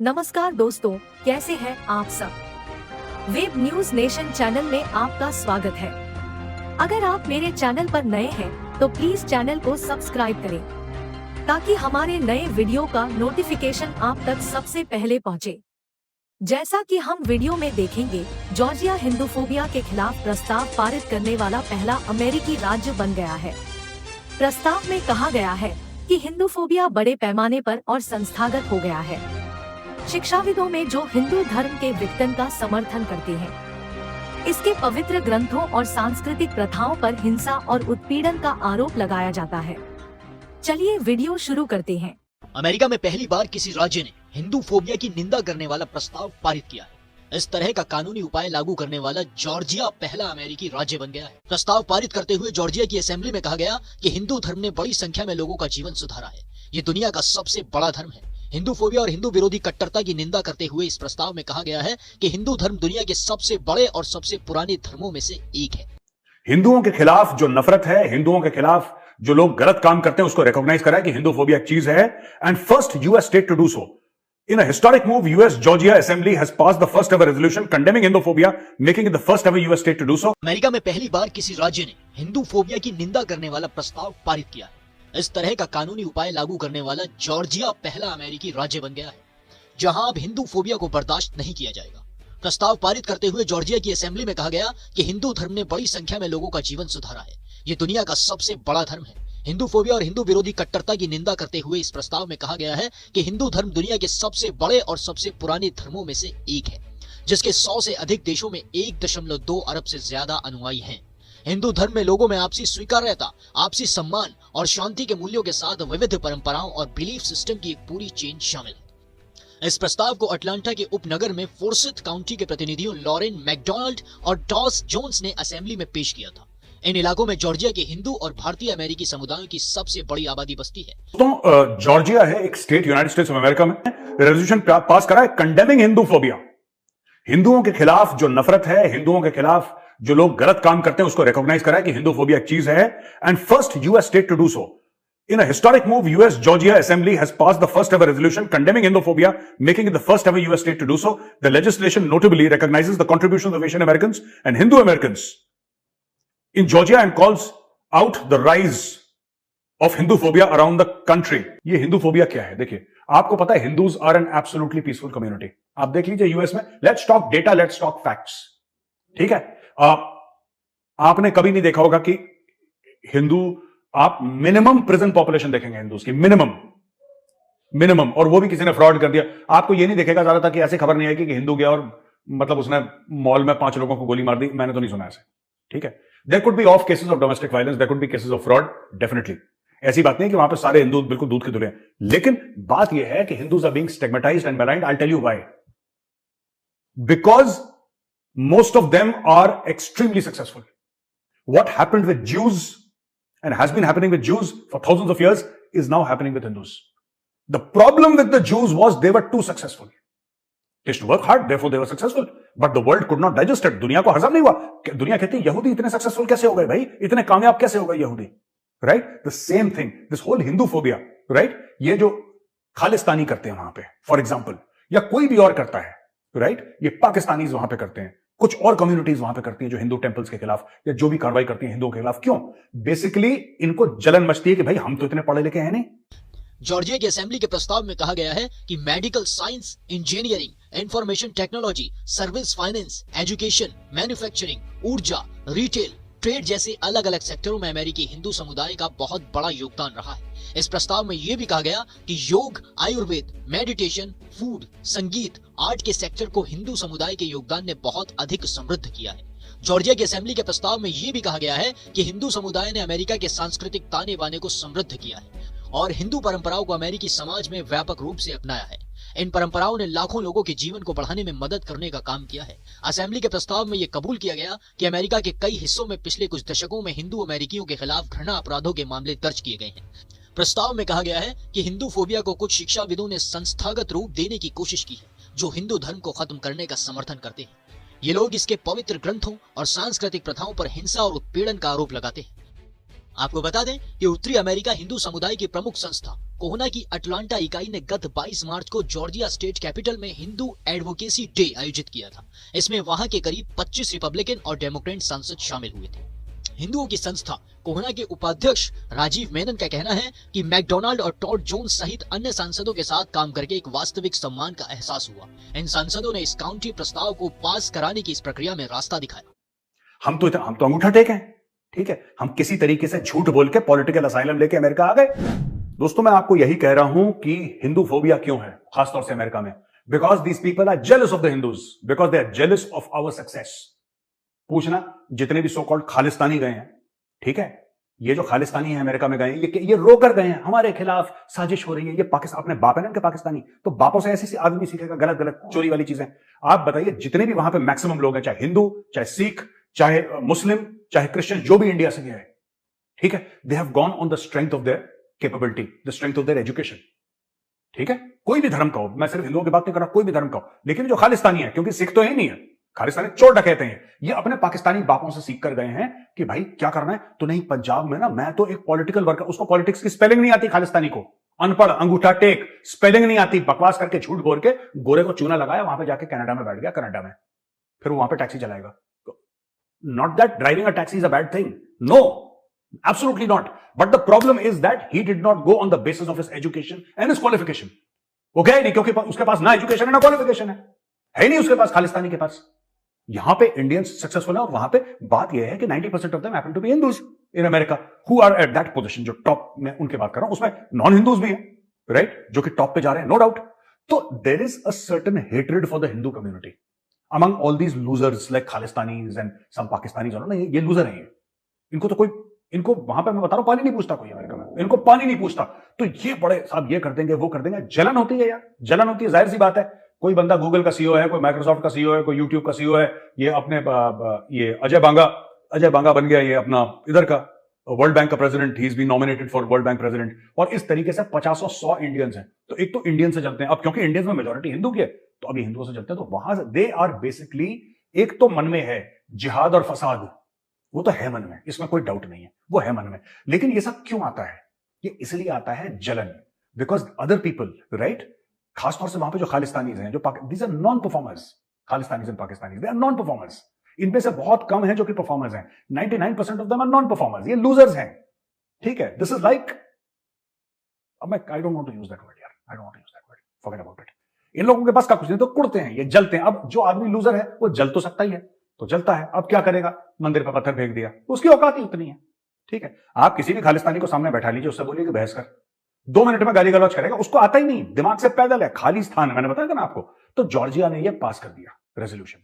नमस्कार दोस्तों, कैसे हैं आप सब। वेब न्यूज नेशन चैनल में आपका स्वागत है। अगर आप मेरे चैनल पर नए हैं तो प्लीज चैनल को सब्सक्राइब करें ताकि हमारे नए वीडियो का नोटिफिकेशन आप तक सबसे पहले पहुंचे। जैसा कि हम वीडियो में देखेंगे, जॉर्जिया हिंदूफोबिया के खिलाफ प्रस्ताव पारित करने वाला पहला अमेरिकी राज्य बन गया है। प्रस्ताव में कहा गया है कि हिंदूफोबिया बड़े पैमाने पर और संस्थागत हो गया है। शिक्षाविदों में जो हिंदू धर्म के विघटन का समर्थन करते हैं, इसके पवित्र ग्रंथों और सांस्कृतिक प्रथाओं पर हिंसा और उत्पीड़न का आरोप लगाया जाता है। चलिए वीडियो शुरू करते हैं। अमेरिका में पहली बार किसी राज्य ने हिंदू फोबिया की निंदा करने वाला प्रस्ताव पारित किया है। इस तरह का कानूनी उपाय लागू करने वाला जॉर्जिया पहला अमेरिकी राज्य बन गया है। प्रस्ताव पारित करते हुए जॉर्जिया की असेंबली में कहा गया कि हिंदू धर्म ने बड़ी संख्या में लोगों का जीवन सुधारा है। ये दुनिया का सबसे बड़ा धर्म है। हिंदू फोबिया और हिंदू विरोधी कट्टरता की निंदा करते हुए इस प्रस्ताव में कहा गया है कि हिंदू धर्म दुनिया के सबसे बड़े और सबसे पुराने धर्मों में से एक है। हिंदुओं के खिलाफ जो नफरत है, हिंदुओं के खिलाफ जो लोग गलत काम करते हैं, उसको रिकॉग्नाइज करा कि हिंदू फोबिया एक चीज है। And first US state to do so. In a historic move, US Georgia Assembly has passed the first ever resolution condemning Hinduphobia, making it the first ever US state to do so. America में पहली बार किसी राज्य ने Hindu phobia की निंदा करने वाला प्रस्ताव पारित किया है। इस तरह का कानूनी उपाय लागू करने वाला जॉर्जिया पहला अमेरिकी राज्य बन गया है, जहां अब हिंदू फोबिया को बर्दाश्त नहीं किया जाएगा। प्रस्ताव पारित करते हुए जॉर्जिया की असेंबली में कहा गया कि हिंदू धर्म ने बड़ी संख्या में लोगों का जीवन सुधारा है। ये दुनिया का सबसे बड़ा धर्म है। हिंदू फोबिया और हिंदू विरोधी कट्टरता की निंदा करते हुए इस प्रस्ताव में कहा गया है कि हिंदू धर्म दुनिया के सबसे बड़े और सबसे पुराने धर्मों में से एक है, जिसके 100 से अधिक देशों में 1.2 अरब से ज्यादा अनुयायी हैं। हिंदू धर्म में लोगों में आपसी स्वीकार्यता, आपसी सम्मान और शांति के मूल्यों के साथ विविध परंपराओं और बिलीफ सिस्टम की एक पूरी चेन शामिल है। इस प्रस्ताव को अटलांटा के उपनगर में फोर्सिथ काउंटी के प्रतिनिधियों लॉरेन मैकडोनाल्ड और डॉस जोन्स ने असेंबली में पेश किया था। इन इलाकों में जॉर्जिया के हिंदू और भारतीय अमेरिकी समुदायों की सबसे बड़ी आबादी बसती है। तो जॉर्जिया है एक state United states of America में, रेजोल्यूशन पास करा है कंडेमिंग हिंदूफोबिया। हिंदुओं के खिलाफ जो नफरत है, हिंदुओं के खिलाफ जो लोग गलत काम करते हैं, उसको रिकॉग्नाइज करा है कि हिंदूफोबिया एक चीज है। And first US state to do so. In a historic move, US Georgia Assembly has passed the first ever resolution condemning Hinduphobia, making it the first ever US state to do so. The legislation notably recognizes the contributions of Asian Americans and Hindu Americans in Georgia and calls out the rise of Hinduphobia around the country. ये Hinduphobia क्या है? देखिए, आपको पता है Hindus are an absolutely peaceful community. आप देख लीजिए यूएस में, let's talk data, let's talk facts. ठीक है, आपने कभी नहीं देखा होगा कि हिंदू, आप मिनिमम प्रेजेंट पॉपुलेशन देखेंगे हिंदूज की, मिनिमम, और वो भी किसी ने फ्रॉड कर दिया। आपको ये नहीं देखेगा ज्यादा कि ऐसे खबर नहीं आएगी कि हिंदू गया और मतलब उसने मॉल में 5 लोगों को गोली मार दी। मैंने तो नहीं सुना ऐसे। ठीक है, there could be of cases of domestic violence, there could be cases of fraud, definitely. ऐसी बात नहीं है कि वहां पे सारे हिंदू बिल्कुल दूध के धुले हैं, लेकिन बात यह है कि Hindus are being stigmatized and maligned. I tell you why. Because most of them are extremely successful. What happened with Jews and has been happening with Jews for thousands of years is now happening with Hindus. The problem with the Jews was they were too successful. They used to work hard, therefore they were successful. But the world could not digest it. दुनिया को हजम नहीं हुआ। दुनिया कहती है यहूदी इतने सक्सेसफुल कैसे हो गए भाई, इतने कामयाब कैसे हो गए यहूदी, right? The same thing, this whole Hinduphobia, right? ये जो खालिस्तानी करते हैं वहां पे, फॉर एग्जाम्पल, या कोई भी और करता है, राइट? ये पाकिस्तानीज वहां पे करते हैं, कुछ और कम्युनिटीज वहां पे करती हैं जो हिंदू टेंपल्स के खिलाफ या जो भी कार्रवाई करती हैं हिंदुओं के खिलाफ। क्यों? बेसिकली इनको जलन मचती है कि भाई हम तो इतने पढ़े लिखे हैं नहीं। जॉर्जिया की असेंबली के प्रस्ताव में कहा गया है कि medical science, engineering, information technology, service finance, education, manufacturing, ऊर्जा, रिटेल, ट्रेड जैसे अलग अलग सेक्टरों में अमेरिकी हिंदू समुदाय का बहुत बड़ा योगदान रहा है। इस प्रस्ताव में यह भी कहा गया कि योग, आयुर्वेद, मेडिटेशन, फूड, संगीत, आर्ट के सेक्टर को हिंदू समुदाय के योगदान ने बहुत अधिक समृद्ध किया है। जॉर्जिया की असेंबली के प्रस्ताव में यह भी कहा गया है कि हिंदू समुदाय ने अमेरिका के सांस्कृतिक ताने बाने को समृद्ध किया है और हिंदू परंपराओं को अमेरिकी समाज में व्यापक रूप से अपनाया है। इन परंपराओं ने लाखों लोगों के जीवन को बढ़ाने में मदद करने का काम किया है। असेंबली के प्रस्ताव में यह कबूल किया गया कि अमेरिका के कई हिस्सों में पिछले कुछ दशकों में हिंदू अमेरिकियों के खिलाफ घृणा अपराधों के मामले दर्ज किए गए हैं। प्रस्ताव में कहा गया है कि हिंदू फोबिया को कुछ शिक्षाविदों ने संस्थागत रूप देने की कोशिश की है, जो हिंदू धर्म को खत्म करने का समर्थन करते हैं। ये लोग इसके पवित्र ग्रंथों और सांस्कृतिक प्रथाओं पर हिंसा और उत्पीड़न का आरोप लगाते हैं। आपको बता दें कि उत्तरी अमेरिका हिंदू समुदाय की प्रमुख संस्था कोहना की अटलांटा इकाई ने गत 22 मार्च को जॉर्जिया स्टेट कैपिटल में हिंदू एडवोकेसी डे आयोजित किया था। इसमें वहां के करीब 25 रिपब्लिकन और डेमोक्रेट सांसद शामिल हुए थे। हिंदुओं की संस्था कोहना के उपाध्यक्ष राजीव मेनन का कहना है कि मैकडोनाल्ड और टॉड जोन्स सहित अन्य सांसदों के साथ काम करके एक वास्तविक सम्मान का एहसास हुआ। इन सांसदों ने इस काउंटी प्रस्ताव को पास कराने की इस प्रक्रिया में रास्ता दिखाया। हम तो अंगूठा टेके हैं, ठीक है। हम किसी तरीके से झूठ बोल के पॉलिटिकल असाइलम लेके अमेरिका आ गए। दोस्तों, मैं आपको यही कह रहा हूं कि हिंदू फोबिया क्यों है, खासतौर से अमेरिका में। Because these people are jealous of the Hindus, because they are jealous of our success. पूछना, जितने भी सो कॉल्ड खालिस्तानी गए हैं, ठीक है, ये जो खालिस्तानी है अमेरिका में गए, ये रोकर गए हैं हमारे खिलाफ साजिश हो रही है। ये पाकिस्तान, अपने बाप है ना इनके पाकिस्तानी, तो बापों से ऐसी आदमी सीखेगा गलत गलत चोरी वाली चीजें। आप बताइए, जितने भी वहां पे मैक्सिमम लोग हैं, चाहे हिंदू, चाहे सिख, चाहे मुस्लिम, चाहे क्रिश्चियन, जो भी इंडिया से गए हैं, ठीक है, they have gone on the strength of their capability, the strength of their education, ठीक है। कोई भी धर्म का हो, मैं सिर्फ हिंदुओं की बात नहीं कर रहा, कोई भी धर्म का हो, लेकिन जो खालिस्तानी है, क्योंकि सिख तो ही नहीं है, खालिस्तानी चोर डकैते हैं, ये अपने पाकिस्तानी बापों से सीख कर गए हैं कि भाई क्या करना है। तो नहीं, पंजाब में ना मैं तो एक पॉलिटिकल वर्कर, उसको पॉलिटिक्स की स्पेलिंग नहीं आती, खालिस्तानी को, अनपढ़, अंगूठा टेक, स्पेलिंग नहीं आती, बकवास करके झूठ बोल के गोरे को चूना लगाया, वहां पे जाके कनाडा में बैठ गया, कनाडा में फिर वहां पे टैक्सी चलाएगा। Not that driving a taxi is a bad thing. No, absolutely not. But the problem is that he did not go on the basis of his education and his qualification. वो गया ही नहीं, क्योंकि उसके पास ना education है ना qualification है ही नहीं उसके पास, खालिस्तानी के पास। यहां पे इंडियंस सक्सेसफुल है, और वहां पे बात यह है कि 90% of them happen to be Hindus in America who are at that position. जो टॉप में उनकी बात कर रहा हूं, उसमें नॉन हिंदूज भी हैं, राइट, जो कि टॉप पे जा रहे हैं, नो डाउट। तो there is a certain hatred for the Hindu community among all these losers like Khalistanis and some Pakistanis, ये लूजर हैं। इनको तो कोई, इनको वहां पे मैं बता रहा हूं, पानी नहीं पूछता कोई अमेरिका में, इनको पानी नहीं पूछता। तो ये बड़े साहब ये कर देंगे, वो कर देंगे, जलन होती है यार, जलन होती है, जाहिर सी बात है। कोई बंदा गूगल का सीईओ है, कोई माइक्रोसॉफ्ट का सीईओ है, कोई यूट्यूब का सीईओ है, ये अपने ये अजय बांगा बन गया, ये अपना इधर का वर्ल्ड बैंक का president, he is been nominated for world bank president. और इस तरीके से 50-100 इंडियंस हैं। तो एक तो इंडियन से चलते हैं, अब क्योंकि इंडियंस में मेजोरिटी हिंदू की है, तो अभी हिंदुओं से चलते हैं। तो वहां से दे आर बेसिकली, एक तो मन में है जिहाद और फसाद, वो तो है मन में, इसमें कोई डाउट नहीं है, वो है मन में। लेकिन ये सब क्यों आता है? ये इसलिए आता है जलन, बिकॉज अदर पीपल, राइट, खासतौर से वहां पे जो खालिस्तानीज हैं, जो these are non performers, Khalistanis and Pakistanis, they are non performers. इनमें से बहुत कम है जो कि परफॉर्मर्स हैं, 99% of them are non performers, ये लूजर्स हैं, ठीक है। दिस इज लाइक, अब मैं I don't want to use that word यार, I don't want to use that word, forget about it. इन लोगों के पास का कुछ नहीं, तो कुड़ते हैं, ये जलते हैं। अब जो आदमी लूजर है वो जल तो सकता ही है, तो जलता है, अब क्या करेगा, मंदिर पर पत्थर फेंक दिया, उसकी औकात ही उतनी है, ठीक है। आप किसी भी खालिस्तानी को सामने बैठा लीजिए, उससे बोलिए कि बहस कर, 2 मिनट में गाली गलौज करेगा, उसको आता ही नहीं, दिमाग से पैदल है, खाली स्थान है, मैंने बताया था ना आपको। तो जॉर्जिया ने ये पास कर दिया रेजोल्यूशन।